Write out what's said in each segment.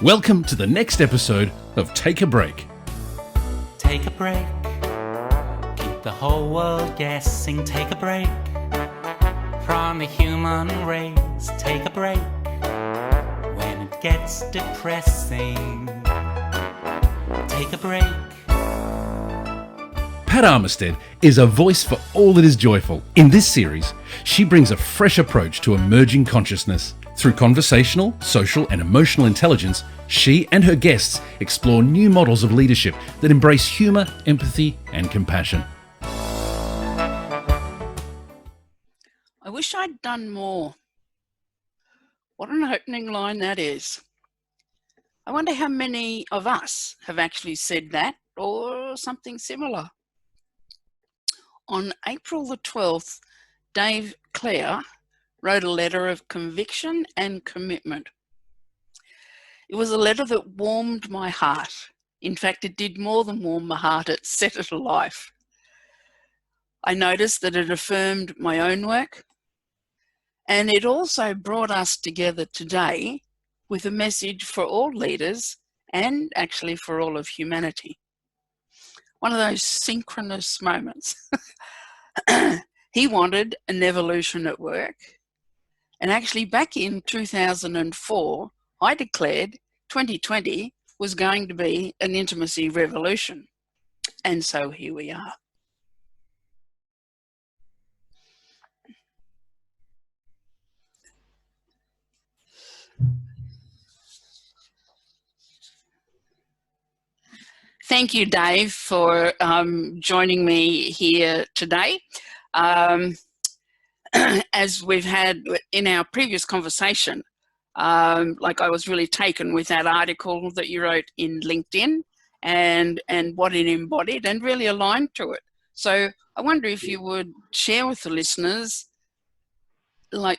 Welcome to the next episode of Take a Break. Take a break. Keep the whole world guessing. Take a break from the human race. Take a break when it gets depressing. Take a break. Pat Armistead is a voice for all that is joyful. In this series, she brings a fresh approach to emerging consciousness. Through conversational, social and emotional intelligence, she and her guests explore new models of leadership that embrace humour, empathy and compassion. I wish I'd done more. What an opening line that is. I wonder how many of us have actually said that or something similar. On April the 12th, Dave Clare wrote a letter of conviction and commitment. It was a letter that warmed my heart. In fact, it did more than warm my heart, it set it alive. I noticed that it affirmed my own work, and it also brought us together today with a message for all leaders and actually for all of humanity. One of those synchronous moments. He wanted an evolution at work. And actually back in 2004, I declared 2020 was going to be an intimacy revolution. And so here we are. Thank you, Dave, for joining me here today. As we've had in our previous conversation, I was really taken with that article that you wrote in LinkedIn and what it embodied and really aligned to it. So I wonder if you would share with the listeners, how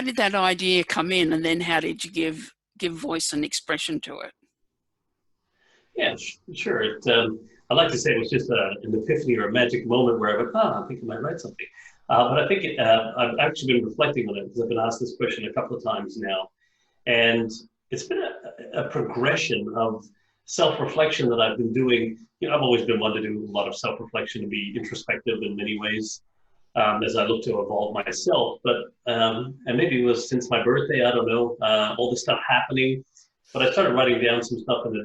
did that idea come in, and then how did you give voice and expression to it? Yeah, sure. I'd like to say it was just an epiphany or a magic moment where I went, I think I might write something. But I think I've actually been reflecting on it because I've been asked this question a couple of times now. And it's been a progression of self-reflection that I've been doing. You know, I've always been one to do a lot of self-reflection and be introspective in many ways as I look to evolve myself. But, and maybe it was since my birthday, I don't know, all this stuff happening. But I started writing down some stuff in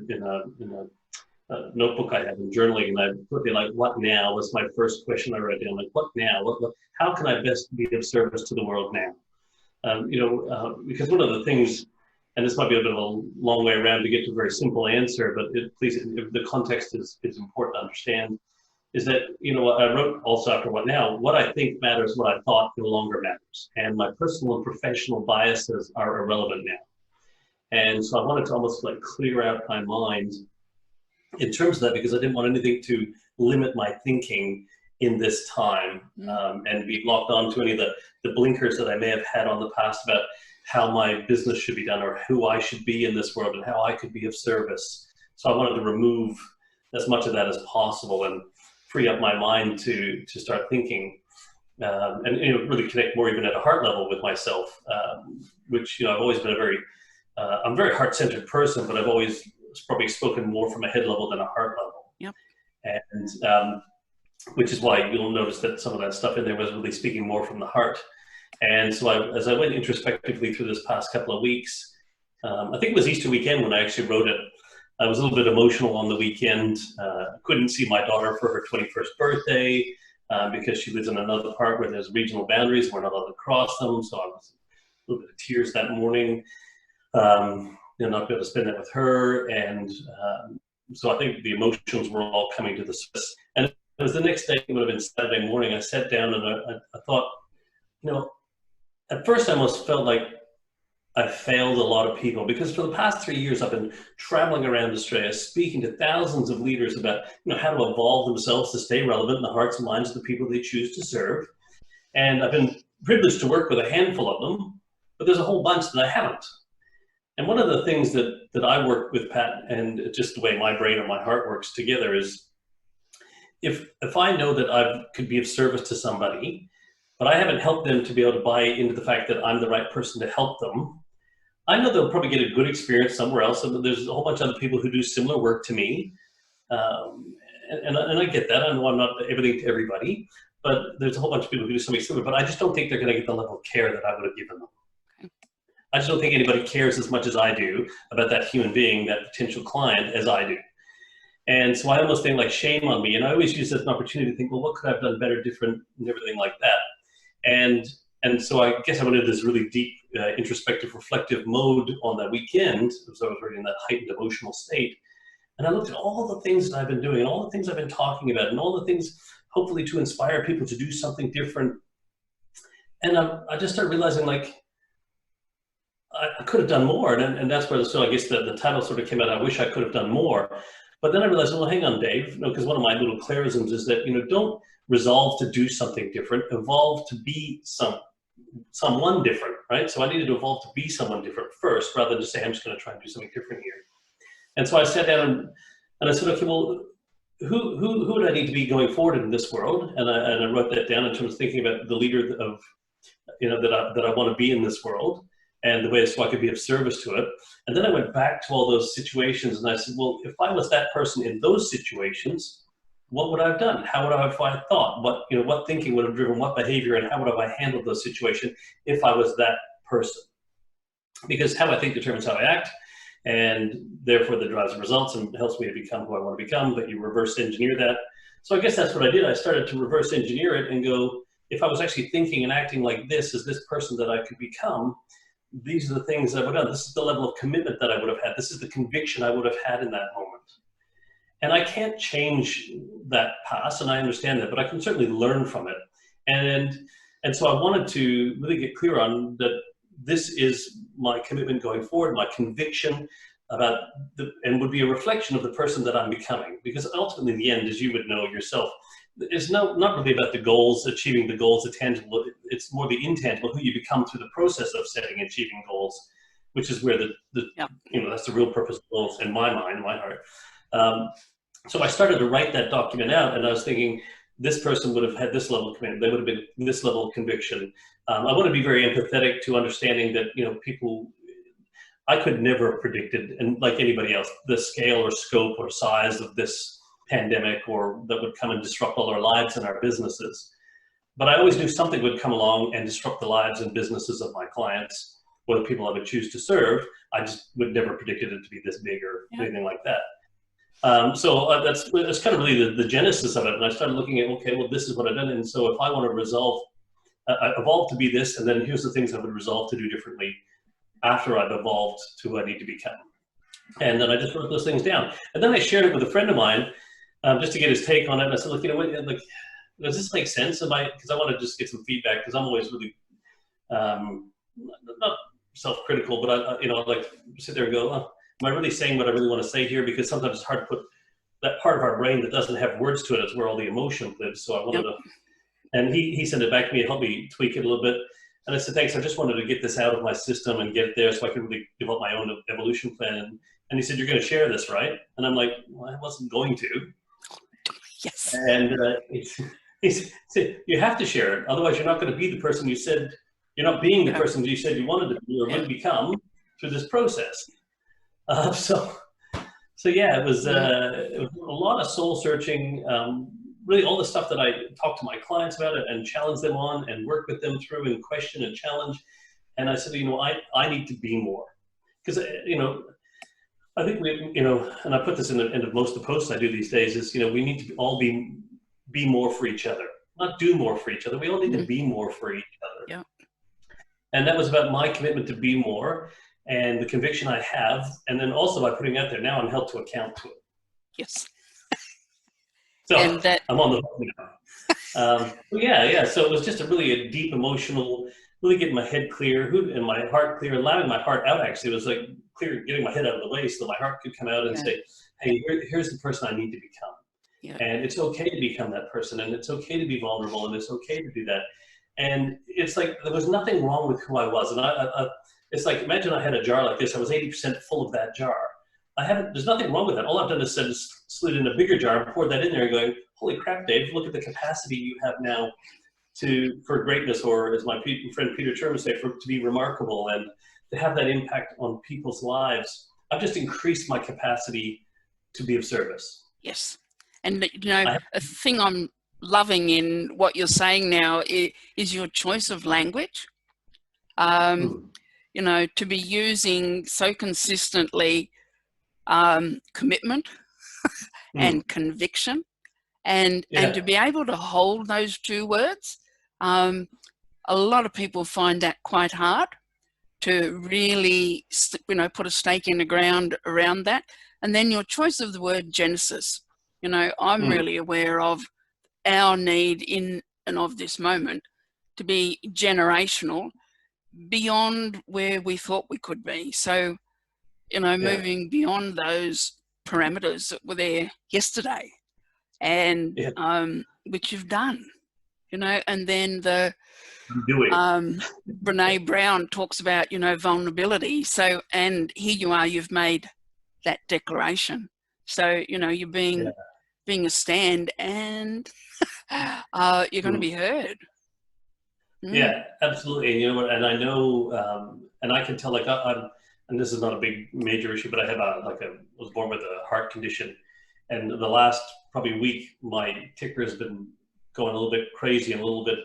a notebook I had in journaling, and I put in what now was my first question I wrote down. What now? How can I best be of service to the world now? Because one of the things, and this might be a bit of a long way around to get to a very simple answer, but please, the context is important to understand, is that, I wrote also after what now, what I think matters, what I thought no longer matters. And my personal and professional biases are irrelevant now. And so I wanted to almost clear out my mind in terms of that, because I didn't want anything to limit my thinking in this time and be locked on to any of the blinkers that I may have had on the past about how my business should be done or who I should be in this world and how I could be of service. So I wanted to remove as much of that as possible and free up my mind to start thinking and really connect more even at a heart level with myself, which I've always been I'm a very heart-centered person, but I've always probably spoken more from a head level than a heart level. Yep. And which is why you'll notice that some of that stuff in there was really speaking more from the heart. And so as I went introspectively through this past couple of weeks, I think it was Easter weekend when I actually wrote it. I was a little bit emotional on the weekend. Couldn't see my daughter for her 21st birthday because she lives in another part where there's regional boundaries. We're not allowed to cross them. So I was a little bit of tears that morning. Not be able to spend that with her, and so I think the emotions were all coming to the surface. And it was the next day, it would have been Saturday morning. I sat down and I thought, at first I almost felt like I failed a lot of people, because for the past 3 years I've been traveling around Australia, speaking to thousands of leaders about how to evolve themselves to stay relevant in the hearts and minds of the people they choose to serve. And I've been privileged to work with a handful of them, but there's a whole bunch that I haven't. And one of the things that I work with, Pat, and just the way my brain and my heart works together is if I know that I could be of service to somebody, but I haven't helped them to be able to buy into the fact that I'm the right person to help them, I know they'll probably get a good experience somewhere else. And there's a whole bunch of other people who do similar work to me. And I get that. I know I'm not everything to everybody, but there's a whole bunch of people who do something similar, but I just don't think they're going to get the level of care that I would have given them. I just don't think anybody cares as much as I do about that human being, that potential client, as I do. And so I almost think like shame on me. And I always use this as an opportunity to think, well, what could I have done better, different, and everything like that. And so I guess I went into this really deep, introspective, reflective mode on that weekend, as I was already in that heightened emotional state. And I looked at all the things that I've been doing, and all the things I've been talking about, and all the things, hopefully, to inspire people to do something different. And I just started realizing, like, I could have done more. And that's where, so I guess the title sort of came out, I wish I could have done more. But then I realized, well, hang on, Dave, because one of my little Clarisms is that, don't resolve to do something different, evolve to be someone different, right? So I needed to evolve to be someone different first, rather than just say, I'm just going to try and do something different here. And so I sat down and I said, okay, well, who would I need to be going forward in this world? And I wrote that down in terms of thinking about the leader of, that I want to be in this world, and the way so I could be of service to it. And then I went back to all those situations and I said, well, if I was that person in those situations, what would I have done? How would I have thought? What thinking would have driven what behavior, and how would I have handled those situations if I was that person? Because how I think determines how I act, and therefore that drives the results and helps me to become who I want to become, but you reverse engineer that. So I guess that's what I did. I started to reverse engineer it and go, if I was actually thinking and acting like this as this person that I could become, these are the things I would have done. This is the level of commitment that I would have had. This is the conviction I would have had in that moment. And I can't change that past, and I understand that, but I can certainly learn from it. And so I wanted to really get clear on that this is my commitment going forward, my conviction about and would be a reflection of the person that I'm becoming. Because ultimately in the end, as you would know yourself, it's not really about the goals, achieving the goals, the tangible. It's more the intangible, who you become through the process of setting and achieving goals, which is where that's the real purpose of goals in my mind, in my heart. So I started to write that document out, and I was thinking, this person would have had this level of commitment. They would have been this level of conviction. I want to be very empathetic to understanding that, people, I could never have predicted, and like anybody else, the scale or scope or size of this pandemic, or that would come and disrupt all our lives and our businesses. But I always knew something would come along and disrupt the lives and businesses of my clients, or the people I would choose to serve. I just would never predicted it to be this big or anything like that. So that's kind of really the genesis of it. And I started looking at, okay, well, this is what I've done. And so if I want to evolve to be this, and then here's the things I would resolve to do differently after I've evolved to who I need to become. And then I just wrote those things down. And then I shared it with a friend of mine, just to get his take on it. And I said, look, does this make sense? Because I want to just get some feedback, because I'm always really, not self-critical, but I like to sit there and go, oh, am I really saying what I really want to say here? Because sometimes it's hard to put that part of our brain that doesn't have words to it is where all the emotion lives. So I wanted to, and he sent it back to me and helped me tweak it a little bit. And I said, thanks, I just wanted to get this out of my system and get it there so I could really develop my own evolution plan. And he said, you're going to share this, right? And I'm like, well, I wasn't going to. Yes. And he said, you have to share it. Otherwise, you're not going to be the person you said, you're not being the person you said you wanted to be or would become through this process. So yeah, it was a lot of soul searching, really all the stuff that I talked to my clients about it and challenge them on and work with them through and question and challenge. And I said, I need to be more, because, I think and I put this in the end of most of the posts I do these days is, we need to all be more for each other, not do more for each other. We all need to be more for each other. Yeah. And that was about my commitment to be more and the conviction I have. And then also by putting out there, now I'm held to account to it. Yes. So I'm on the hook now. Yeah. So it was just a deep emotional, really getting my head clear and my heart clear, allowing my heart out. Actually, it was like clear, getting my head out of the way so that my heart could come out and say, hey, here's the person I need to become. Yeah. And it's okay to become that person, and it's okay to be vulnerable, and it's okay to do that. And it's like, there was nothing wrong with who I was. And it's like, imagine I had a jar like this. I was 80% full of that jar. There's nothing wrong with that. All I've done is slid in a bigger jar and poured that in there and going, holy crap, Dave, look at the capacity you have now for greatness, or as my friend Peter Sherman say, to be remarkable. And to have that impact on people's lives, I've just increased my capacity to be of service. Yes. And, you know, I, a thing I'm loving in what you're saying now is your choice of language. You know, to be using so consistently commitment and conviction, and to be able to hold those two words. A lot of people find that quite hard to really, you know, put a stake in the ground around that. And then your choice of the word Genesis. You know, I'm really aware of our need in and of this moment to be generational beyond where we thought we could be. So, you know, moving beyond those parameters that were there yesterday, and which you've done, you know. And then the Brene Brown talks about, you know, vulnerability. So, and here you are, you've made that declaration. So, you know, you're being a stand, and you're going to be heard. Yeah, absolutely. And you know what? And I know, and I can tell, like, I'm, and this is not a big major issue, but I have was born with a heart condition, and the last probably week, my ticker has been going a little bit crazy and a little bit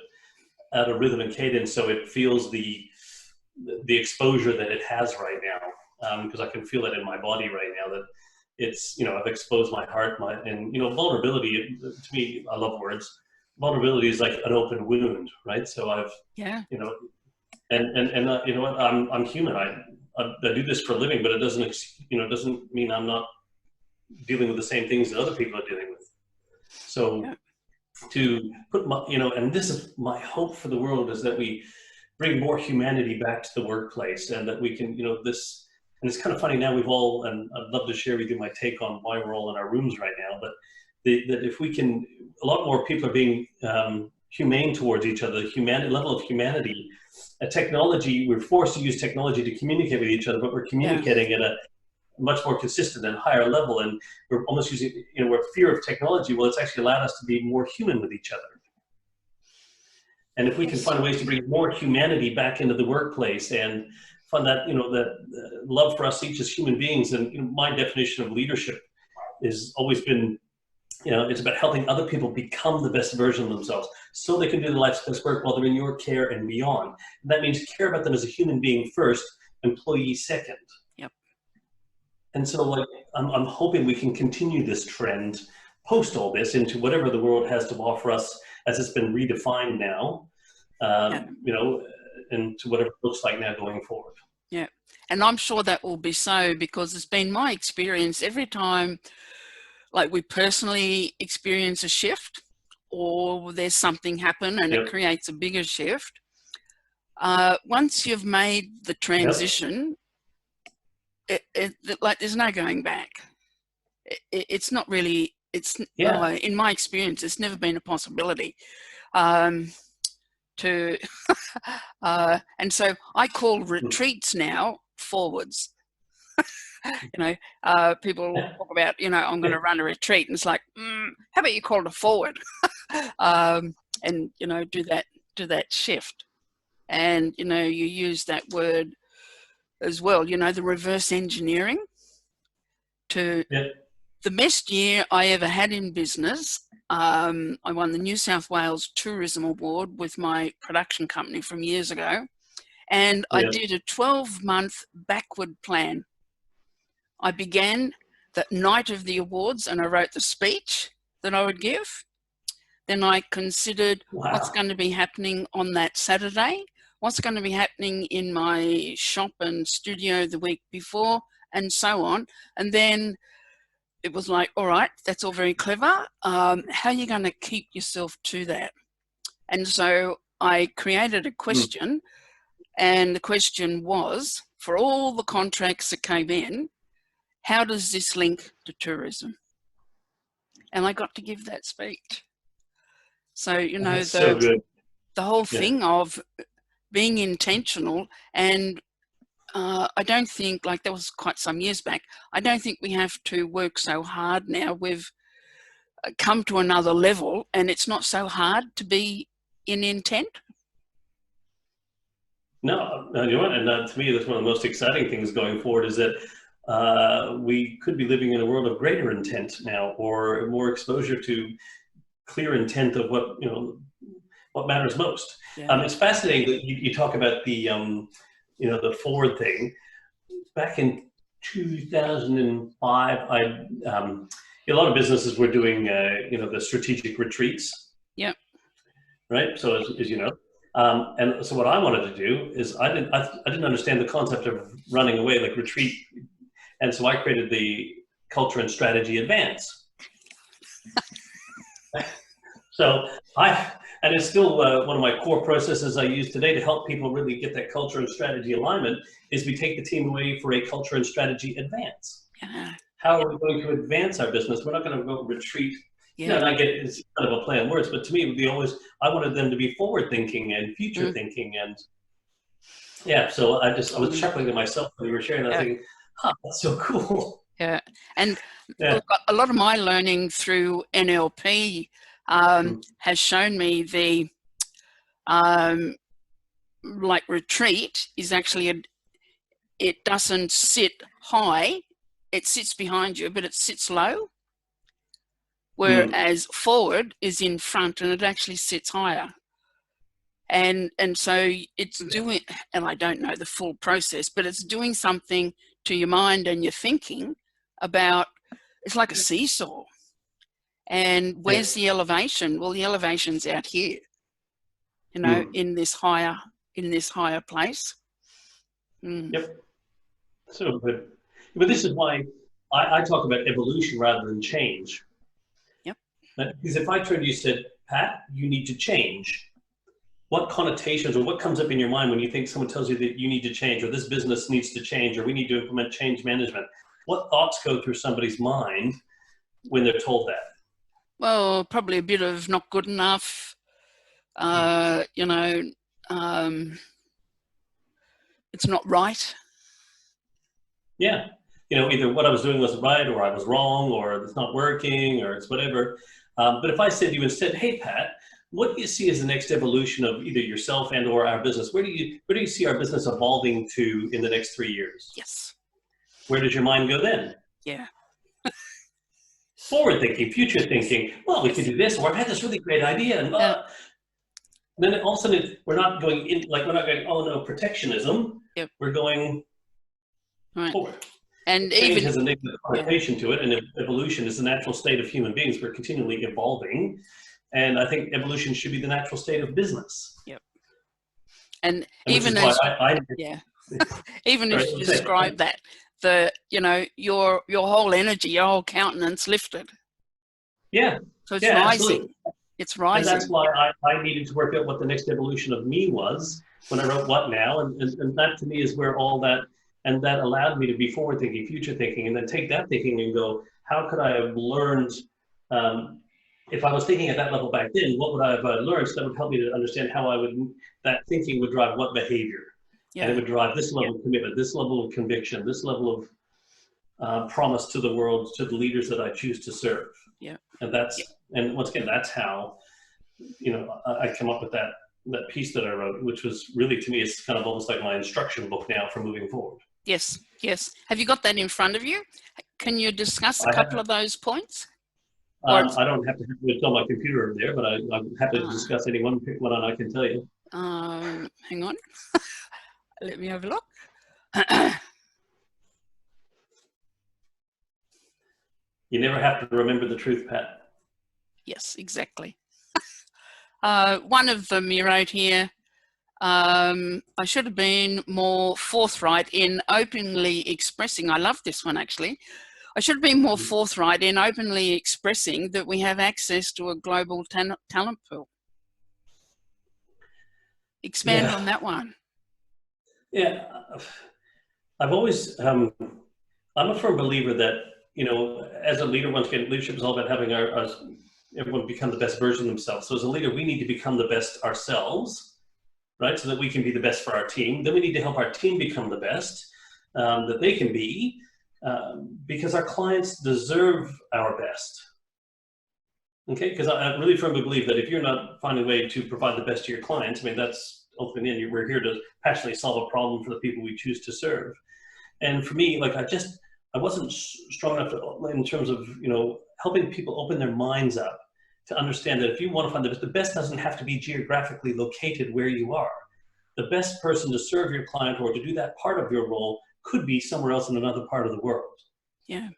out of rhythm and cadence. So it feels the exposure that it has right now, because I can feel it in my body right now that it's, you know, I've exposed my heart, and, you know, vulnerability, to me, I love words. Vulnerability is like an open wound, right? So I've, you know, and you know what, I'm human. I do this for a living, but it doesn't, you know, doesn't mean I'm not dealing with the same things that other people are dealing with. So to put my, you know, and this is my hope for the world, is that we bring more humanity back to the workplace, and that we can, you know, this, and it's kind of funny now, we've all, and I'd love to share with you my take on why we're all in our rooms right now, but that if we can, a lot more people are being humane towards each other, level of humanity. Technology, we're forced to use technology to communicate with each other, but we're communicating at a much more consistent and higher level, and we're almost using, you know, we're fear of technology. Well, it's actually allowed us to be more human with each other. And if we can find ways to bring more humanity back into the workplace, and find that, you know, that love for us each as human beings, and, you know, my definition of leadership has always been, you know, it's about helping other people become the best version of themselves so they can do their life's best work while they're in your care and beyond. And that means care about them as a human being first, employee second. Yep. And so, like, I'm hoping we can continue this trend post all this into whatever the world has to offer us as it's been redefined now, you know, and to whatever it looks like now going forward. Yeah. And I'm sure that will be so, because it's been my experience every time, like, we personally experience a shift, or there's something happen and it creates a bigger shift. Once you've made the transition, like, there's no going back. It's not really, in my experience, it's never been a possibility. And so I call retreats now forwards. You know, people talk about, you know, I'm going to run a retreat, and it's like, how about you call it a forward? And, you know, do that shift. And, you know, you use that word as well, you know, the reverse engineering to the best year I ever had in business. I won the New South Wales Tourism Award with my production company from years ago. And I did a 12-month backward plan. I began the night of the awards, and I wrote the speech that I would give. Then I considered what's going to be happening on that Saturday, what's going to be happening in my shop and studio the week before, and so on. And then it was like, all right, that's all very clever. How are you going to keep yourself to that? And so I created a question, and the question was, for all the contracts that came in, how does this link to tourism? And I got to give that speech. So, you know, the whole thing of being intentional, and I don't think, like, that was quite some years back, I don't think we have to work so hard now. We've come to another level, and it's not so hard to be in intent. No, you know what? And to me, that's one of the most exciting things going forward is that we could be living in a world of greater intent now, or more exposure to clear intent of what, you know, what matters most. Yeah. It's fascinating that you talk about the, you know, the forward thing. Back in 2005, a lot of businesses were doing, you know, the strategic retreats. Yeah. Right. So as you know, and so what I wanted to do is I didn't understand the concept of running away, like retreat, and so I created the culture and strategy advance. So and it's still one of my core processes I use today to help people really get that culture and strategy alignment is we take the team away for a culture and strategy advance. Yeah. How are we going to advance our business? We're not going to go retreat. Yeah. You know, and I get it's kind of a play on words, but to me, it would be always, I wanted them to be forward thinking and future thinking. And yeah, so I was chuckling to myself when we were sharing that, thinking, huh, that's so cool. Yeah. And look, a lot of my learning through NLP has shown me the like retreat is actually it doesn't sit high, it sits behind you, but it sits low. Whereas forward is in front and it actually sits higher. And so it's doing, and I don't know the full process, but it's doing something to your mind and your thinking about, it's like a seesaw. And where's the elevation? Well, the elevation's out here, you know, in this higher place. Yep. So good. But this is why I talk about evolution rather than change. Yep. Because if I turned to you and said, Pat, you need to change, what connotations or what comes up in your mind when you think someone tells you that you need to change, or this business needs to change, or we need to implement change management? What thoughts go through somebody's mind when they're told that? Well, probably a bit of not good enough, you know, it's not right. Yeah. You know, either what I was doing wasn't right, or I was wrong, or it's not working, or it's whatever. But if I said to you instead, hey, Pat, what do you see as the next evolution of either yourself and or our business? Where do you see our business evolving to in the next 3 years? Yes. Where does your mind go then? Yeah. Forward thinking, future thinking. Well, we could do this, or I've had this really great idea, and then all of a sudden we're not going in, like we're not going, oh no, protectionism. Yep. We're going forward. And change even has a negative connotation to it, and evolution is the natural state of human beings. We're continually evolving, and I think evolution should be the natural state of business. Yep. And even as even as you describe that, you know, your whole energy, your whole countenance lifted. Yeah. So it's rising. Absolutely. It's rising. And that's why I needed to work out what the next evolution of me was when I wrote What Now, and that to me is where all that, and that allowed me to be forward thinking, future thinking, and then take that thinking and go, how could I have learned, if I was thinking at that level back then, what would I have learned? So that would help me to understand how that thinking would drive what behavior. Yeah. And it would drive this level of commitment, this level of conviction, this level of promise to the world, to the leaders that I choose to serve. Yeah. And and once again, that's how, you know, I come up with that piece that I wrote, which was really, to me, it's kind of almost like my instruction book now for moving forward. Yes, yes. Have you got that in front of you? Can you discuss a couple of those points? I don't have to have it on my computer there, but I'm happy to discuss any one I can tell you. Hang on. Let me have a look. You never have to remember the truth, Pat. Yes, exactly. One of them you wrote here, I should have been more forthright in openly expressing, I love this one actually, I should have been more forthright in openly expressing that we have access to a global talent pool. Expand on that one. Yeah, I've always, I'm a firm believer that, you know, as a leader, once again, leadership is all about having everyone become the best version of themselves. So as a leader, we need to become the best ourselves, right? So that we can be the best for our team. Then we need to help our team become the best that they can be, because our clients deserve our best. Okay, because I really firmly believe that if you're not finding a way to provide the best to your clients, I mean, that's ultimately, we're here to passionately solve a problem for the people we choose to serve. And for me, like I wasn't strong enough in terms of, helping people open their minds up to understand that if you want to find the best doesn't have to be geographically located where you are. The best person to serve your client or to do that part of your role could be somewhere else in another part of the world. Yeah.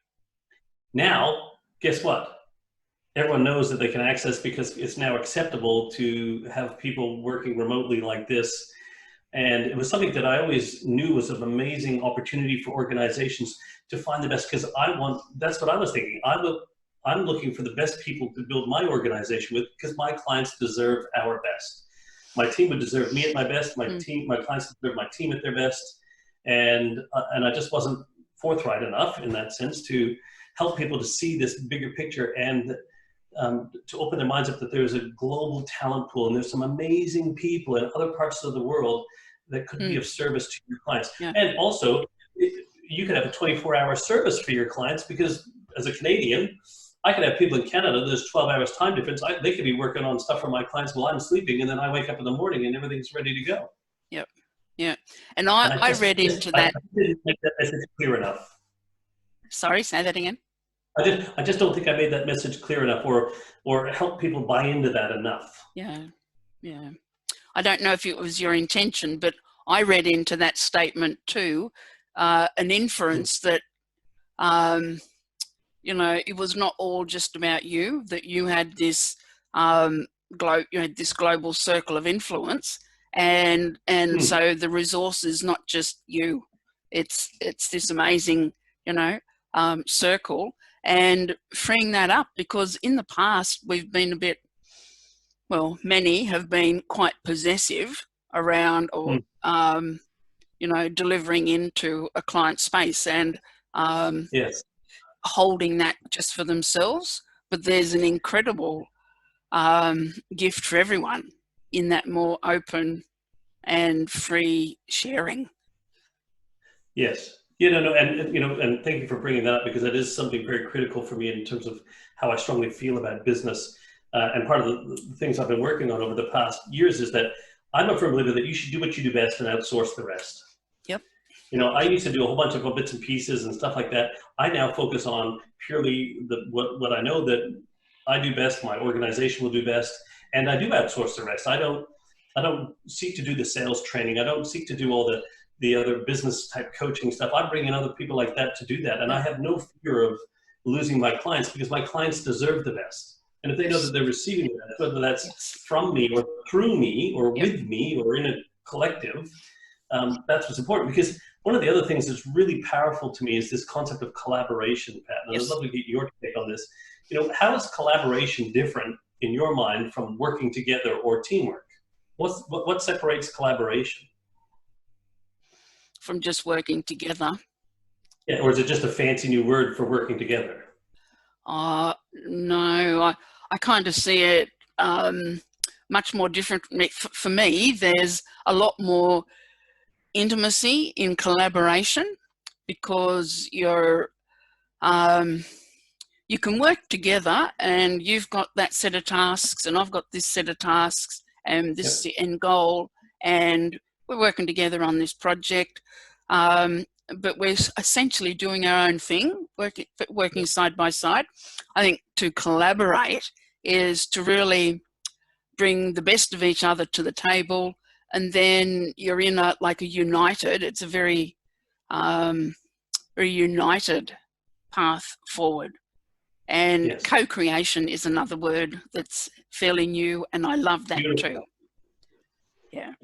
Now, guess what? Everyone knows that they can access, because it's now acceptable to have people working remotely like this. And it was something that I always knew was an amazing opportunity for organizations to find the best, because that's what I was thinking. I'm looking for the best people to build my organization with, because my clients deserve our best. My team would deserve me at my best. My clients deserve my team at their best. And I just wasn't forthright enough in that sense to help people to see this bigger picture and to open their minds up that there's a global talent pool and there's some amazing people in other parts of the world that could be of service to your clients. Yeah. And also, you could have a 24-hour service for your clients, because as a Canadian, I could have people in Canada, there's 12 hours time difference. They could be working on stuff for my clients while I'm sleeping, and then I wake up in the morning and everything's ready to go. Yep. Yeah. And I read into that. I didn't make that message clear enough. Sorry, say that again. I just don't think I made that message clear enough, or help people buy into that enough. Yeah. Yeah. I don't know if it was your intention, but I read into that statement too, an inference that, it was not all just about you, that you had this, this global circle of influence, and so the resource is not just you, it's this amazing, circle, and freeing that up, because in the past we've been many have been quite possessive around, or delivering into a client space and yes, holding that just for themselves. But there's an incredible gift for everyone in that more open and free sharing. Yes. And thank you for bringing that up, because that is something very critical for me in terms of how I strongly feel about business. And part of the things I've been working on over the past years is that I'm a firm believer that you should do what you do best and outsource the rest. Yep. I used to do a whole bunch of bits and pieces and stuff like that. I now focus on purely what I know that I do best, my organization will do best, and I do outsource the rest. I don't seek to do the sales training. I don't seek to do all the other business type coaching stuff. I bring in other people like that to do that. And I have no fear of losing my clients, because my clients deserve the best. And if they know that they're receiving the best, whether that's from me or through me or with me or in a collective, that's what's important. Because one of the other things that's really powerful to me is this concept of collaboration, Pat. And I'd love to get your take on this. How is collaboration different in your mind from working together or teamwork? What separates collaboration from just working together? Yeah, or is it just a fancy new word for working together? No, I kind of see it much more different. For me, there's a lot more intimacy in collaboration, because you can work together and you've got that set of tasks and I've got this set of tasks and this is the end goal, and we're working together on this project, but we're essentially doing our own thing, working side by side. I think to collaborate is to really bring the best of each other to the table, and then you're in it's a very, very united path forward. And co-creation is another word that's fairly new, and I love that too. Yeah.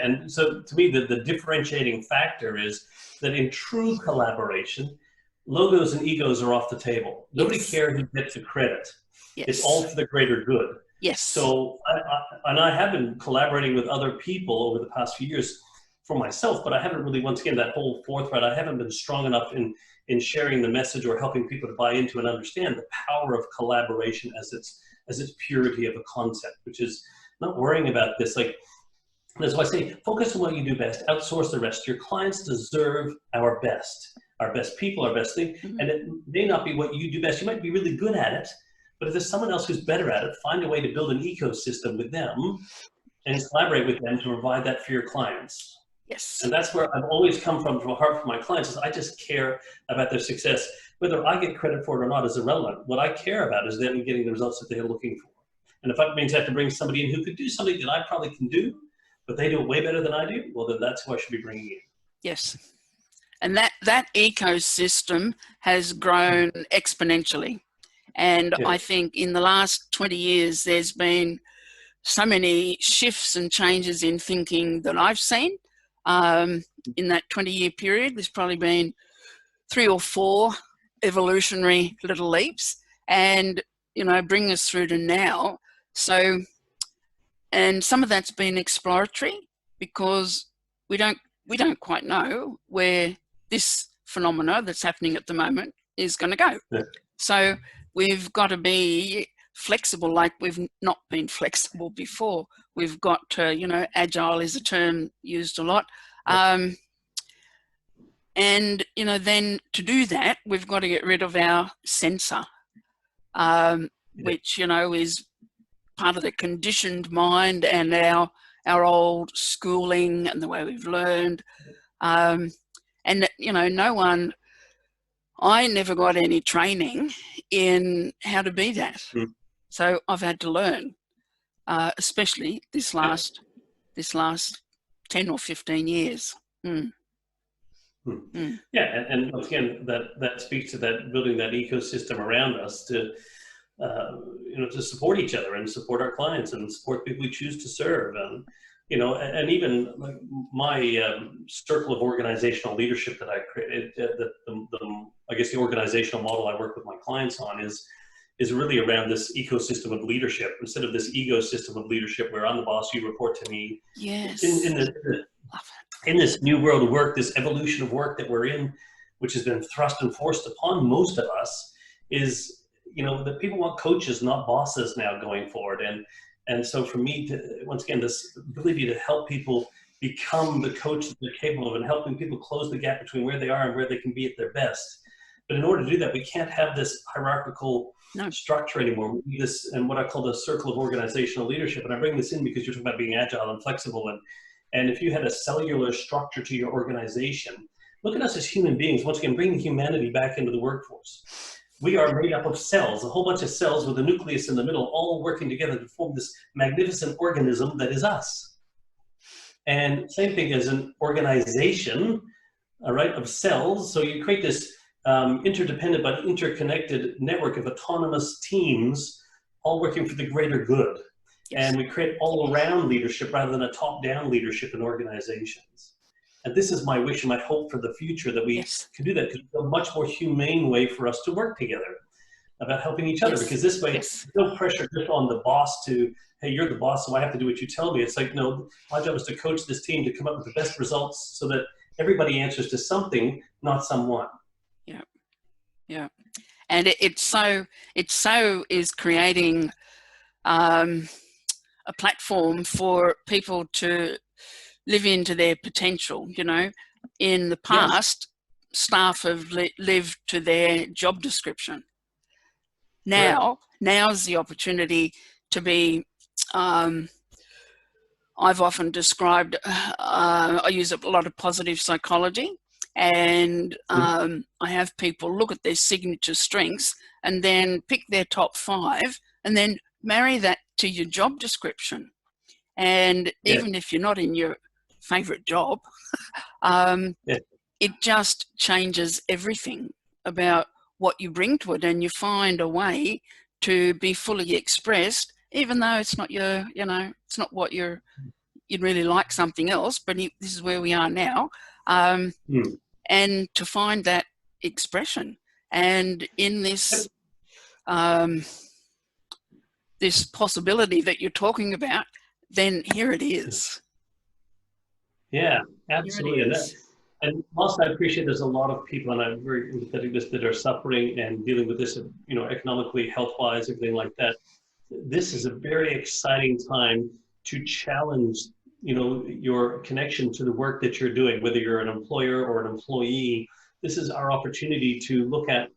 And so to me, the differentiating factor is that in true collaboration, logos and egos are off the table. Nobody cares who gets the credit. It's all for the greater good. Yes. So I have been collaborating with other people over the past few years for myself, but I haven't really, once again, that whole forthright, I haven't been strong enough in sharing the message or helping people to buy into and understand the power of collaboration as its purity of a concept, which is not worrying about this. That's why I say, focus on what you do best, outsource the rest. Your clients deserve our best people, our best thing. Mm-hmm. And it may not be what you do best. You might be really good at it, but if there's someone else who's better at it, find a way to build an ecosystem with them and collaborate with them to provide that for your clients. Yes. And that's where I've always come from a heart for my clients, is I just care about their success. Whether I get credit for it or not is irrelevant. What I care about is them getting the results that they're looking for. And if that means I have to bring somebody in who could do something that I probably can do, but they do it way better than I do, well, then that's who I should be bringing in. Yes. And that ecosystem has grown exponentially. And Yeah. I think in the last 20 years, there's been so many shifts and changes in thinking that I've seen. In that 20-year period, there's probably been 3 or 4 evolutionary little leaps, and bring us through to now. So, and some of that's been exploratory, because we don't quite know where this phenomena that's happening at the moment is going to go. Yeah. So we've got to be flexible, like we've not been flexible before. We've got to, agile is a term used a lot. Yeah. And, then to do that, we've got to get rid of our censor, which, is part of the conditioned mind and our old schooling and the way we've learned. And, I never got any training in how to be that. Mm. So I've had to learn, especially this last 10 or 15 years. Mm. Mm. Yeah, and once again, that speaks to that building that ecosystem around us to support each other and support our clients and support people we choose to serve, and even like my circle of organizational leadership that I created, I guess the organizational model I work with my clients on is really around this ecosystem of leadership, instead of this ecosystem of leadership where I'm the boss, you report to me. Yes. In this new world of work, this evolution of work that we're in, which has been thrust and forced upon most of us, is that people want coaches, not bosses now going forward. And so for me, once again, this ability to help people become the coach that they're capable of, and helping people close the gap between where they are and where they can be at their best. But in order to do that, we can't have this hierarchical structure anymore. We need this, and what I call the circle of organizational leadership. And I bring this in because you're talking about being agile and flexible. And if you had a cellular structure to your organization, look at us as human beings, once again, bringing humanity back into the workforce. We are made up of cells, a whole bunch of cells with a nucleus in the middle, all working together to form this magnificent organism that is us. And same thing as an organization, all right, of cells. So you create this interdependent but interconnected network of autonomous teams, all working for the greater good. Yes. And we create all-around leadership rather than a top-down leadership in organizations. And this is my wish and my hope for the future, that we can do that, because it's a much more humane way for us to work together about helping each other. Because this way, there's no pressure just on the boss to, hey, you're the boss, so I have to do what you tell me. It's like, no, my job is to coach this team to come up with the best results so that everybody answers to something, not someone. Yeah, yeah. And it so is creating a platform for people to live into their potential. In the past, staff have lived to their job description. Now's the opportunity to be, I've often described, I use a lot of positive psychology, and I have people look at their signature strengths and then pick their top 5 and then marry that to your job description. And even if you're not in your favorite job, it just changes everything about what you bring to it, and you find a way to be fully expressed, even though it's not your, it's not what you'd really like something else, but this is where we are now. And to find that expression, and in this, this possibility that you're talking about, then here it is. Yeah, absolutely. And also, I appreciate there's a lot of people, and I'm very empathetic to this, that are suffering and dealing with this, economically, health-wise, everything like that. This is a very exciting time to challenge, your connection to the work that you're doing, whether you're an employer or an employee. This is our opportunity to look at,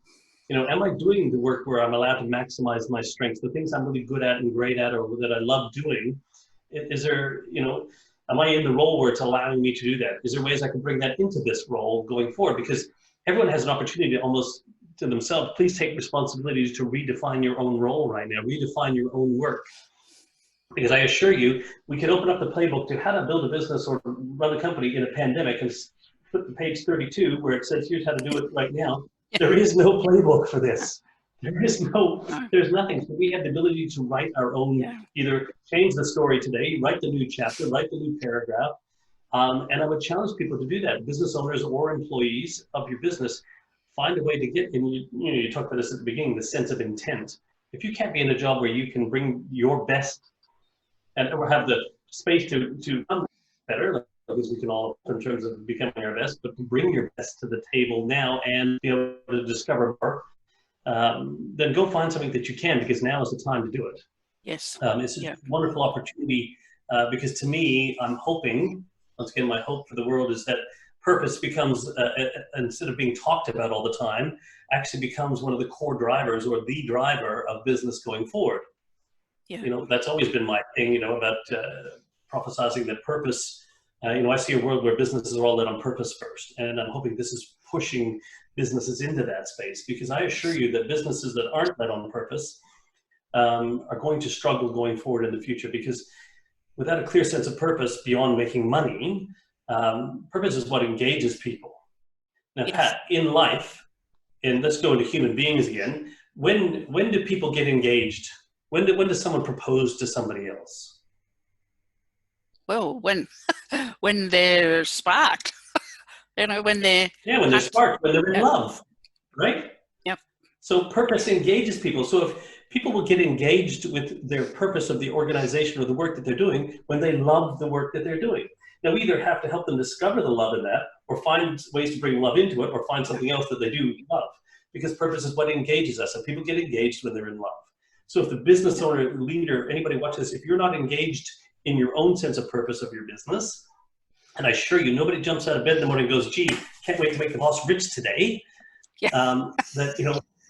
am I doing the work where I'm allowed to maximize my strengths, the things I'm really good at and great at, or that I love doing? Is there, am I in the role where it's allowing me to do that? Is there ways I can bring that into this role going forward? Because everyone has an opportunity almost to themselves. Please take responsibility to redefine your own role right now, redefine your own work. Because I assure you, we can open up the playbook to how to build a business or run a company in a pandemic and flip to page 32 where it says, here's how to do it right now. There is no playbook for this. There's nothing. So we have the ability to write our own, either change the story today, write the new chapter, write the new paragraph. And I would challenge people to do that, business owners or employees of your business. Find a way to get in. You talked about this at the beginning, the sense of intent. If you can't be in a job where you can bring your best and or have the space to become better, because we can all, in terms of becoming our best, but to bring your best to the table now and be able to discover more, then go find something that you can, because now is the time to do it. Yes. It's a wonderful opportunity because to me, I'm hoping, once again, my hope for the world is that purpose becomes, instead of being talked about all the time, actually becomes one of the core drivers or the driver of business going forward. Yeah. That's always been my thing, about prophesizing that purpose. I see a world where businesses are all led on purpose first, and I'm hoping this is pushing businesses into that space, because I assure you that businesses that aren't led on purpose are going to struggle going forward in the future, because without a clear sense of purpose beyond making money, purpose is what engages people. Now, Pat, in life, and let's go into human beings again, when do people get engaged? When does someone propose to somebody else? Well, when they're sparked, when they're sparked, when they're in love, right? Yep. So purpose engages people. So if people will get engaged with their purpose of the organization or the work that they're doing when they love the work that they're doing. Now, we either have to help them discover the love in that, or find ways to bring love into it, or find something else that they do love, because purpose is what engages us, and people get engaged when they're in love. So if the business owner, leader, anybody watching this, if you're not engaged in your own sense of purpose of your business, and I assure you, nobody jumps out of bed in the morning and goes, gee, can't wait to make the boss rich today. Yeah. I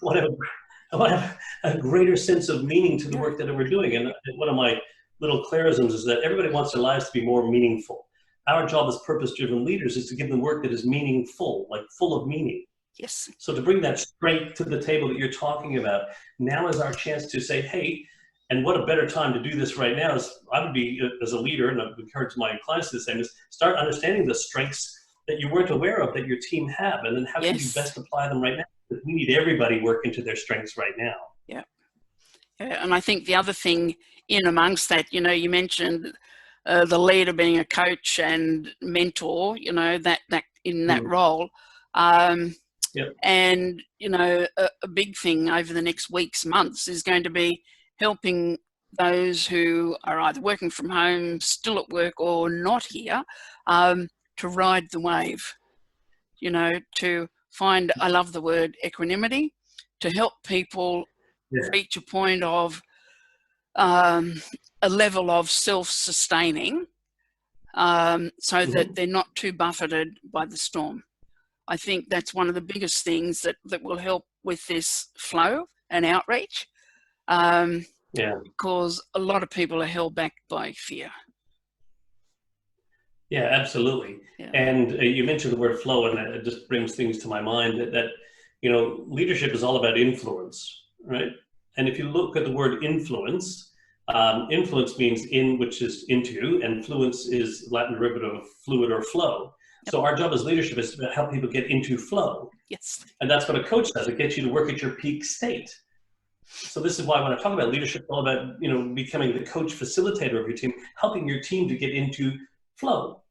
want to have a greater sense of meaning to the work that we're doing. And one of my little Clarisms is that everybody wants their lives to be more meaningful. Our job as purpose-driven leaders is to give them work that is meaningful, like full of meaning. Yes. So to bring that straight to the table that you're talking about, now is our chance to say, hey, and what a better time to do this right now is, I would be, as a leader, and I've encouraged my clients to the same, is start understanding the strengths that you weren't aware of that your team have, and then how can you best apply them right now? Because we need everybody working to their strengths right now. Yeah. And I think the other thing in amongst that, you mentioned the leader being a coach and mentor, that in that role. And, a big thing over the next weeks, months is going to be helping those who are either working from home, still at work, or not here, to ride the wave, to find, I love the word equanimity, to help people reach a point of a level of self-sustaining so that they're not too buffeted by the storm. I think that's one of the biggest things that will help with this flow and outreach, because a lot of people are held back by fear. Yeah, absolutely. Yeah. And you mentioned the word flow, and it just brings things to my mind that leadership is all about influence, right? And if you look at the word influence, influence means in, which is into, and fluence is Latin derivative of fluid or flow. So our job as leadership is to help people get into flow. Yes. And that's what a coach does. It gets you to work at your peak state. So this is why when I talk about leadership, it's all about, becoming the coach facilitator of your team, helping your team to get into flow.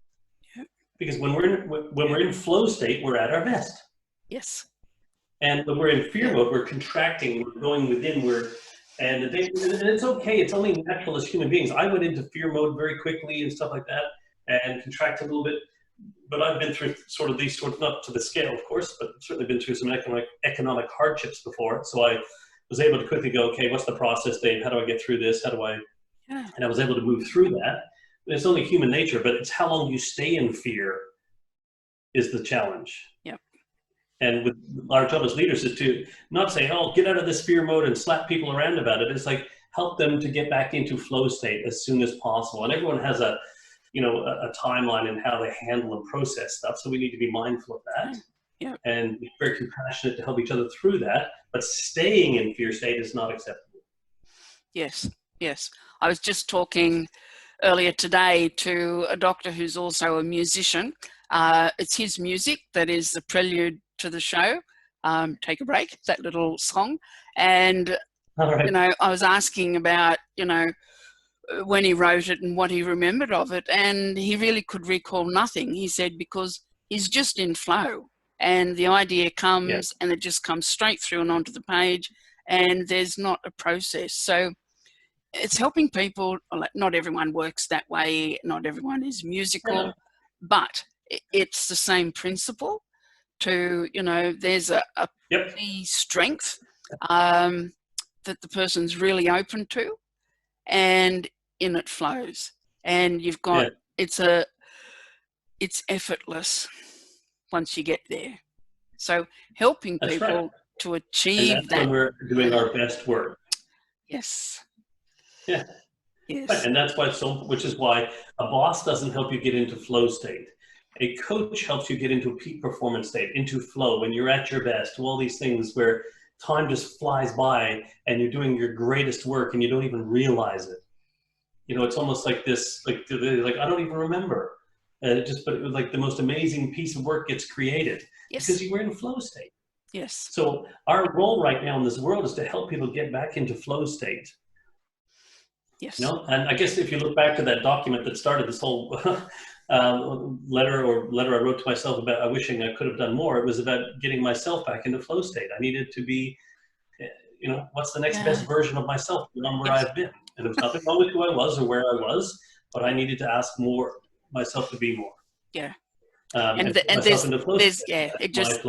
Because when we're in flow state, we're at our best. Yes. And when we're in fear mode, we're contracting, we're going within, and it's okay. It's only natural as human beings. I went into fear mode very quickly and stuff like that, and contracted a little bit. But I've been through not to the scale, of course, but certainly been through some economic hardships before. So I was able to quickly go, okay, what's the process, Dave? How do I get through this? And I was able to move through that. It's only human nature, but it's how long you stay in fear is the challenge. Yep. And with our job as leaders is to not say, oh, get out of this fear mode and slap people around about it. It's like, help them to get back into flow state as soon as possible. And everyone has a timeline in how they handle and process stuff. So we need to be mindful of that. Yeah. And be very compassionate to help each other through that. But staying in fear state is not acceptable. Yes, yes. I was just talking earlier today to a doctor who's also a musician. It's his music that is the prelude to the show, Take a Break, that little song. And, All right. I was asking about, when he wrote it and what he remembered of it, and he really could recall nothing. He said because he's just in flow, and the idea comes and it just comes straight through and onto the page, and there's not a process. So it's helping people. Not everyone works that way, not everyone is musical, but it's the same principle to, there's a key strength that the person's really open to, and in it flows. And you've got, it's effortless once you get there. So helping people to achieve and that's when we're doing our best work. Yes. Yeah. Yes. Right. And that's why which is why a boss doesn't help you get into flow state. A coach helps you get into a peak performance state, into flow, when you're at your best, all these things where time just flies by and you're doing your greatest work and you don't even realize it. It's almost like this, like I don't even remember. But it was like the most amazing piece of work gets created because you were in flow state. Yes. So our role right now in this world is to help people get back into flow state. Yes. And I guess if you look back to that document that started this whole letter I wrote to myself about wishing I could have done more, it was about getting myself back into flow state. I needed to be, what's the next best version of myself beyond where I've been? And there was nothing wrong with who I was or where I was, but I needed to ask myself to be more. Yeah. And it just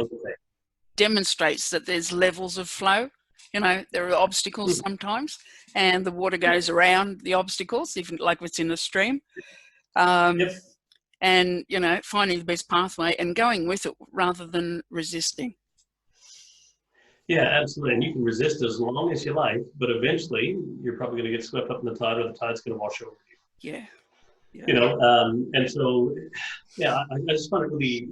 demonstrates that there's levels of flow. There are obstacles sometimes, and the water goes around the obstacles, even like it's in a stream. And, finding the best pathway and going with it rather than resisting. Yeah, absolutely. And you can resist as long as you like, but eventually you're probably going to get swept up in the tide, or the tide's going to wash over you. Yeah. And so, I just find it really,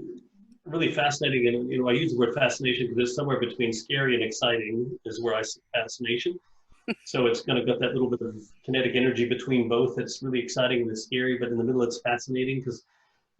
really fascinating. And, I use the word fascination because it's somewhere between scary and exciting is where I see fascination. So it's kind of got that little bit of kinetic energy between both. It's really exciting and it's scary, but in the middle it's fascinating because,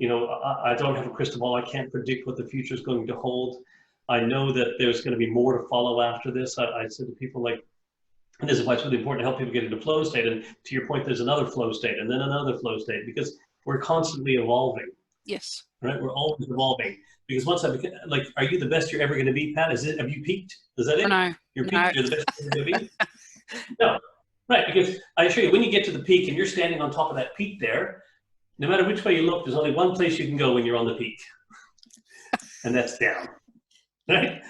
I don't have a crystal ball. I can't predict what the future is going to hold. I know that there's going to be more to follow after this. I said to people and this is why it's really important to help people get into flow state. And to your point, there's another flow state and then another flow state because we're constantly evolving. Yes. Right? We're always evolving. Because once are you the best you're ever going to be, Pat? Have you peaked? Is that it? No. You're peaked? You're the best you're going to be? No. Right, because I assure you, when you get to the peak and you're standing on top of that peak there, no matter which way you look, there's only one place you can go when you're on the peak. And that's down. Right?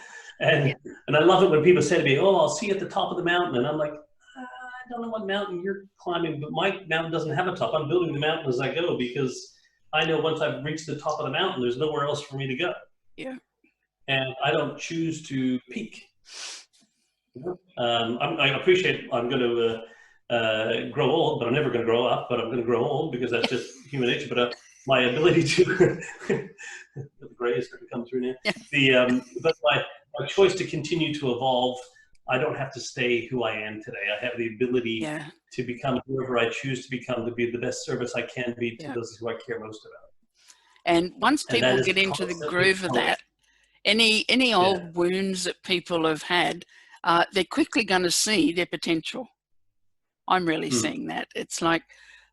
And I love it when people say to me, "Oh, I'll see you at the top of the mountain." And I'm like, I don't know what mountain you're climbing, but my mountain doesn't have a top. I'm building the mountain as I go because I know once I've reached the top of the mountain, there's nowhere else for me to go. Yeah. And I don't choose to peak. I appreciate I'm going to grow old, but I'm never going to grow up, but I'm going to grow old because that's just human nature. But my ability to, the gray is starting to come through now. But my choice to continue to evolve, I don't have to stay who I am today. I have the ability to become whoever I choose to become, to be the best service I can be to those who I care most about. And once people get into the groove of that, any old wounds that people have had, they're quickly going to see their potential. I'm really seeing that. It's like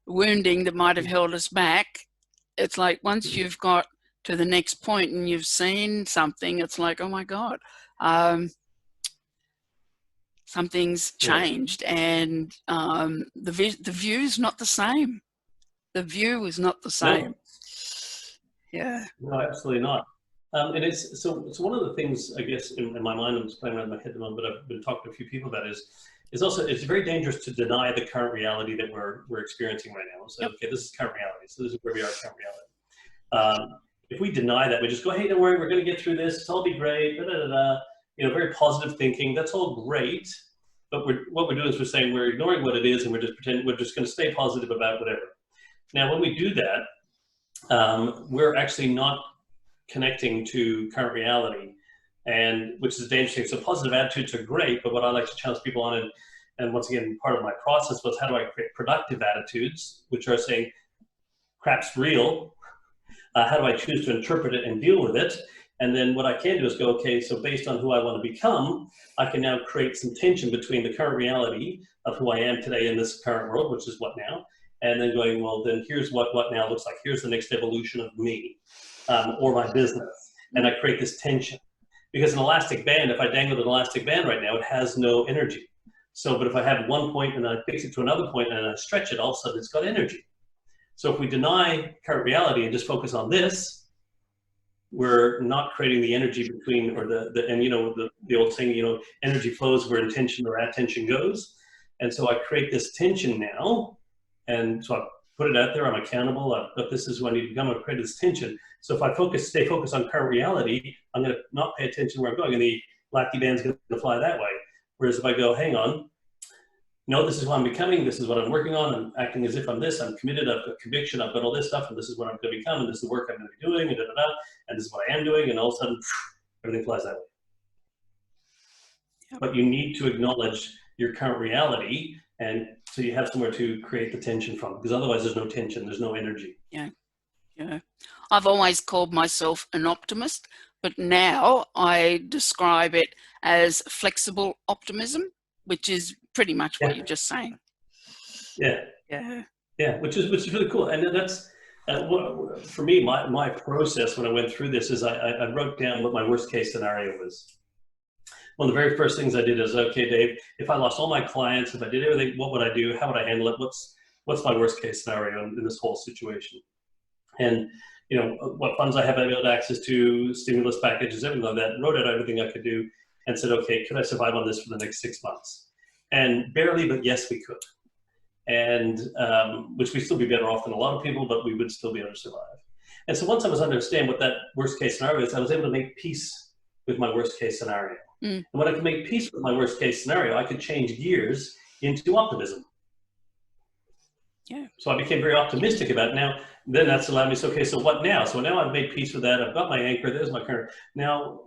wounding that might have held us back. It's like once you've got to the next point and you've seen something, it's like, oh my God, something's changed, and the view's not the same. The view is not the same. No, absolutely not. And it's so one of the things, I guess, in my mind, I'm just playing around in my head at the moment, but I've been talking to a few people about is also it's very dangerous to deny the current reality that we're experiencing right now. So okay, this is current reality. So this is where we are, current reality. If we deny that, we just go, hey, don't worry, we're going to get through this. It'll all be great. Very positive thinking. That's all great. but what we're doing is we're saying we're ignoring what it is, and we're just pretending we're just going to stay positive about whatever. Now, when we do that, we're actually not connecting to current reality, and which is dangerous. So positive attitudes are great, but what I like to challenge people on, and once again, part of my process was, how do I create productive attitudes, which are saying, crap's real. How do I choose to interpret it and deal with it? And then what I can do is go, okay, so based on who I want to become, I can now create some tension between the current reality of who I am today in this current world, which is what now, and then going, well, then here's what now looks like. Here's the next evolution of me, or my business. And I create this tension. Because an elastic band, if I dangle an elastic band right now, it has no energy. So, but if I have one point and I fix it to another point and I stretch it, all of a sudden it's got energy. So if we deny current reality and just focus on this, we're not creating the energy between, or and you know, the old saying, you know, energy flows where intention or attention goes. And so I create this tension now, and so I put it out there, I'm accountable, but this is who I need to become, I create this tension. So if I stay focused on current reality, I'm gonna not pay attention where I'm going, and the lacty band's gonna fly that way. Whereas if I go, hang on, no, this is what I'm becoming, this is what I'm working on, I'm acting as if I'm this, I'm committed, I've got conviction, I've got all this stuff, and this is what I'm going to become, and this is the work I'm going to be doing, and this is what I am doing, and all of a sudden, everything flies that way. Yep. But you need to acknowledge your current reality, and so you have somewhere to create the tension from, because otherwise there's no tension, there's no energy. Yeah, yeah. I've always called myself an optimist, but now I describe it as flexible optimism, which is pretty much what you're just saying. Yeah. Yeah. Yeah, which is really cool. And that's, for me, my process when I went through this is I wrote down what my worst case scenario was. One of the very first things I did is, okay, Dave, if I lost all my clients, if I did everything, what would I do? How would I handle it? What's my worst case scenario in this whole situation? And, you know, what funds I have available access to, stimulus packages, everything like that, wrote out everything I could do and said, okay, could I survive on this for the next 6 months? And barely, but yes, we could. And which we'd still be better off than a lot of people, but we would still be able to survive. And so once I was understand what that worst case scenario is, I was able to make peace with my worst case scenario. And when I could make peace with my worst case scenario, I could change gears into optimism. Yeah. So I became very optimistic about it. Now, then that's allowed me to say, okay, so what now? So now I've made peace with that. I've got my anchor. There's my current. Now,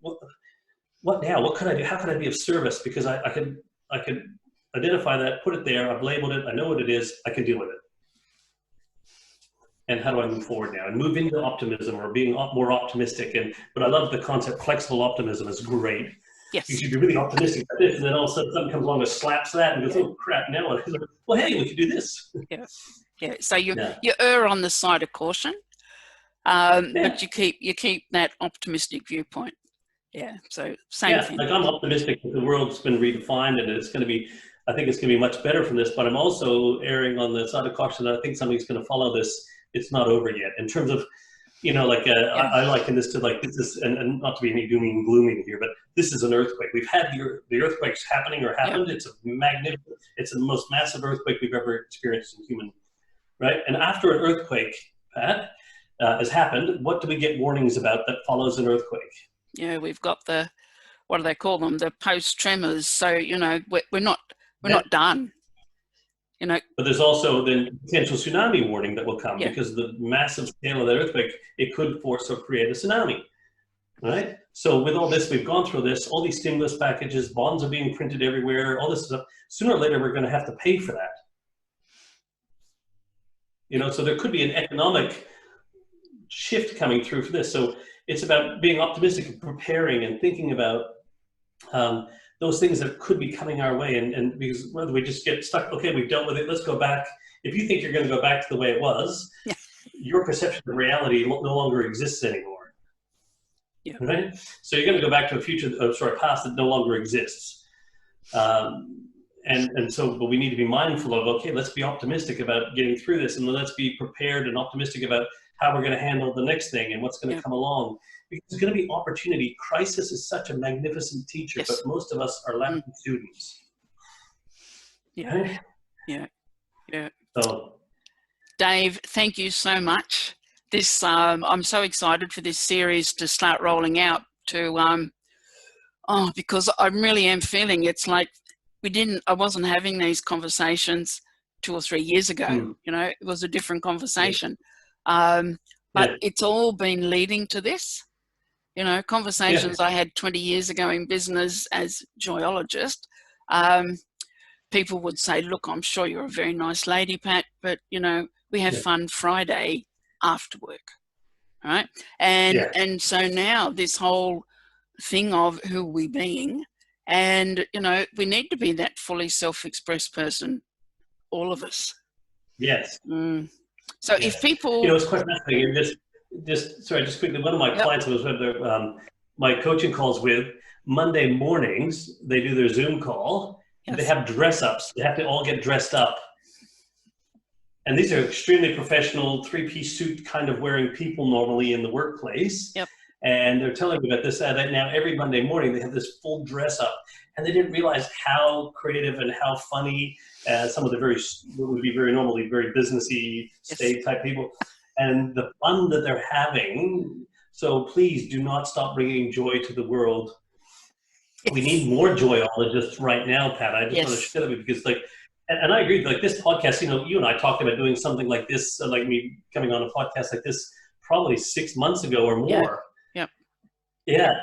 what now? What could I do? How could I be of service? Because I could identify that, put it there, I've labeled it, I know what it is, I can deal with it. And how do I move forward now? And move into optimism, or being more optimistic. But I love the concept, flexible optimism is great. Yes. You should be really optimistic about this, and then all of a sudden something comes along and slaps that and goes, oh crap, now what? Well, hey, we could do this. Yeah. Yeah. So you err on the side of caution, but you keep that optimistic viewpoint. Yeah. So same thing. Like I'm optimistic that the world's been redefined, and it's going to be, I think it's going to be much better from this, but I'm also erring on the side of caution that I think something's going to follow this. It's not over yet in terms of, you know, like I liken this to like, this is, and not to be any dooming and glooming here, but this is an earthquake. We've had the earthquakes happening or happened. It's a magnificent, it's the most massive earthquake we've ever experienced in human, right? And after an earthquake, Pat, has happened, what do we get warnings about that follows an earthquake? Yeah, we've got the, what do they call them? The post tremors. So, you know, we're not done. You know, but there's also then potential tsunami warning that will come because the massive scale of the earthquake, it could force or create a tsunami, right? So with all this, we've gone through this, all these stimulus packages, bonds are being printed everywhere, all this stuff. Sooner or later, we're going to have to pay for that. You know, so there could be an economic shift coming through for this. So it's about being optimistic and preparing and thinking about those things that could be coming our way, and because whether we just get stuck, okay, we've dealt with it, let's go back. If you think you're going to go back to the way it was, your perception of reality no longer exists anymore. Yeah. Right? So you're going to go back to a past that no longer exists. And so, but we need to be mindful of, okay, let's be optimistic about getting through this, and let's be prepared and optimistic about how we're going to handle the next thing and what's going to come along. Because there's going to be opportunity. Crisis is such a magnificent teacher, but most of us are lacking students. Yeah. Right? Yeah. Yeah. So, Dave, thank you so much. This I'm so excited for this series to start rolling out to because I really am feeling it's like I wasn't having these conversations 2 or 3 years ago. It was a different conversation. But it's all been leading to this. Conversations I had 20 years ago in business as joyologist, people would say, look, I'm sure you're a very nice lady, Pat, but, we have fun Friday after work, right? And so now this whole thing of who are we being, and, we need to be that fully self-expressed person, all of us. Yes. So if people... it's quite fascinating. Just quickly, one of my clients was my coaching calls with Monday mornings. They do their Zoom call. Yes. They have dress ups. They have to all get dressed up. And these are extremely professional, 3-piece suit kind of wearing people normally in the workplace. Yep. And they're telling me about this, that now every Monday morning they have this full dress up. And they didn't realize how creative and how funny some of the what would be very normally very businessy, state type people, and the fun that they're having. So please do not stop bringing joy to the world. We need more joyologists right now, Pat. I just want to share that because and I agree, this podcast, you and I talked about doing something like this, like me coming on a podcast like this probably 6 months ago or more. Yeah,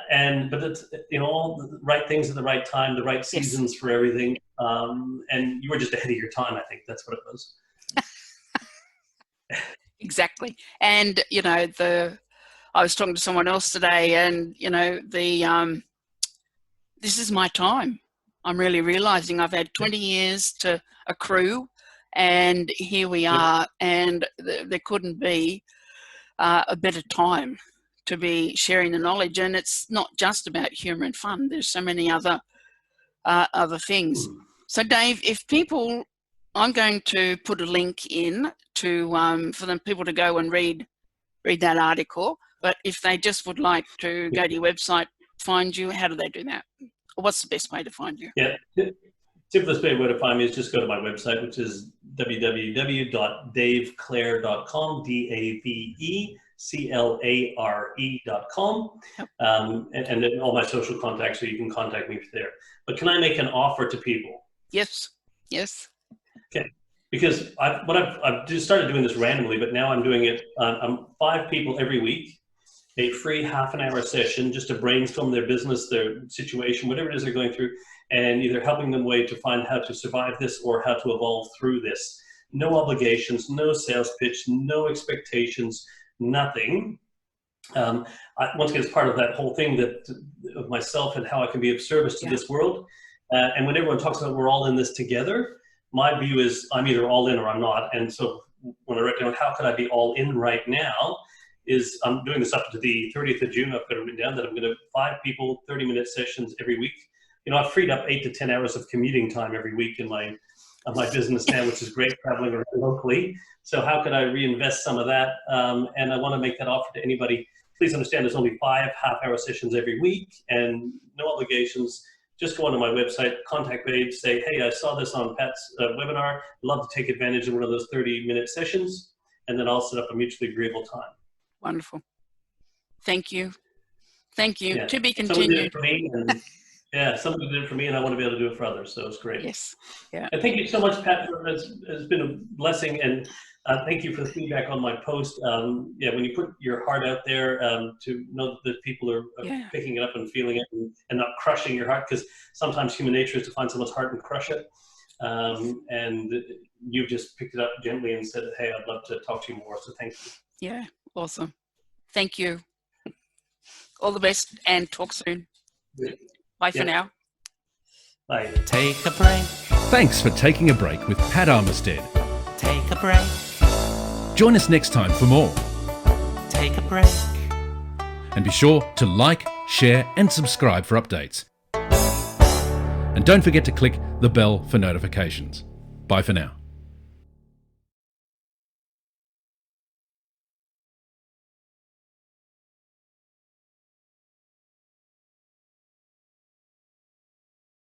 but it's all the right things at the right time, the right seasons for everything, and you were just ahead of your time. I think that's what it was. Exactly, and I was talking to someone else today, and this is my time. I'm really realizing I've had 20 years to accrue, and here we are, and there couldn't be a better time to be sharing the knowledge. And it's not just about humor and fun. There's so many other things. So Dave, I'm going to put a link in to for people to go and read that article. But if they just would like to go to your website, find you, how do they do that? Or what's the best way to find you? Yeah, the simplest way to find me is just go to my website, which is www.daveclare.com, DAVECLARE.com, and then all my social contacts, so you can contact me there. But can I make an offer to people? Yes. Okay, because I've just started doing this randomly, but now I'm doing it. I'm 5 people every week, a free half-an-hour session just to brainstorm their business, their situation, whatever it is they're going through, and either helping them way to find how to survive this or how to evolve through this. No obligations, no sales pitch, no expectations, nothing. Once again, it's part of that whole thing of myself and how I can be of service to this world. And when everyone talks about we're all in this together, my view is I'm either all in or I'm not. And so when I write down how could I be all in right now, is I'm doing this up to the 30th of June. I've got it written down that I'm going to 5 people, 30-minute sessions every week. I've freed up 8 to 10 hours of commuting time every week in my business now, which is great, traveling around locally. So how could I reinvest some of that? And I want to make that offer to anybody. Please understand there's only 5 half-hour sessions every week and no obligations. Just go onto my website, contact page, say, hey, I saw this on Pat's webinar. I'd love to take advantage of one of those 30-minute sessions, and then I'll set up a mutually agreeable time. Wonderful. Thank you. Yeah. To be continued. Somebody did it for me, somebody did it for me, and I want to be able to do it for others, so it's great. Yes. Yeah. And thank you so much, Pat. It's been a blessing, and thank you for the feedback on my post. When you put your heart out there, to know that people are picking it up and feeling it and not crushing your heart, because sometimes human nature is to find someone's heart and crush it. And you've just picked it up gently and said, hey, I'd love to talk to you more, so thank you. Yeah, awesome. Thank you. All the best, and talk soon. Bye for now. Bye. Take a break. Thanks for taking a break with Pat Armistead. Take a break. Join us next time for more. Take a break. And be sure to like, share, and subscribe for updates. And don't forget to click the bell for notifications. Bye for now.